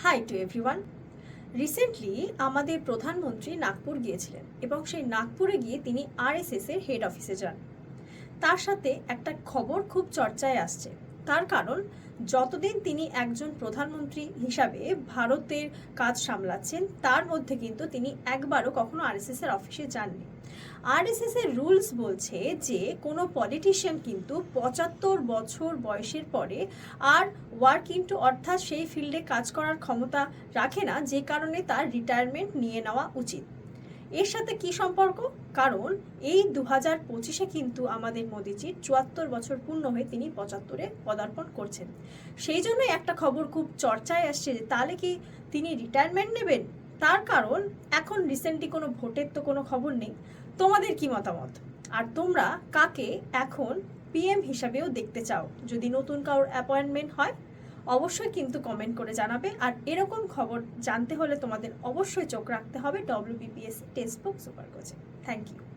High to everyone. Recently আমাদের প্রধানমন্ত্রী নাগপুর গিয়েছিলেন এবং সেই নাগপুরে গিয়ে তিনি আরএসএস এর হেড অফিসে যান। তার সাথে একটা খবর খুব চর্চায় আসছে। তার কারণ, যতদিন তিনি একজন প্রধানমন্ত্রী হিসাবে ভারতের কাজ সামলাচ্ছেন তার মধ্যে কিন্তু তিনি একবারও কখনো আরএসএস এর অফিসে যাননি। আরএসএস এর রুলস বলছে যে কোনো পলিটিশিয়ান কিন্তু ৭৫ বছর বয়সের পরে আর ওয়ার্ক ইনটু অর্থাৎ সেই ফিল্ডে কাজ করার ক্ষমতা রাখে না, যে কারণে তার রিটায়ারমেন্ট নিয়ে নেওয়া উচিত। এর সাথে কি সম্পর্ক? কারণ এই 2025-এ কিন্তু আমাদের মোদিজির ৭৪ বছর পূর্ণ হয়ে তিনি ৭৫-এ পদার্পণ করছেন। সেই জন্যই একটা খবর খুব চর্চায় আসছে যে তাহলে কি তিনি রিটায়ারমেন্ট নেবেন। তার কারণ এখন রিসেন্টলি কোনো ভোটের তো কোনো খবর নেই। তোমাদের কি মতামত? আর তোমরা কাকে এখন পিএম হিসাবেও দেখতে চাও? যদি নতুন কারোর অ্যাপয়েন্টমেন্ট হয় অবশ্যই কিন্তু কমেন্ট করে জানাবে। আর এরকম খবর জানতে হলে তোমাদের অবশ্যই চোখ রাখতে হবে WBPSC টেক্সট বুক সুপার কোচে। Thank you.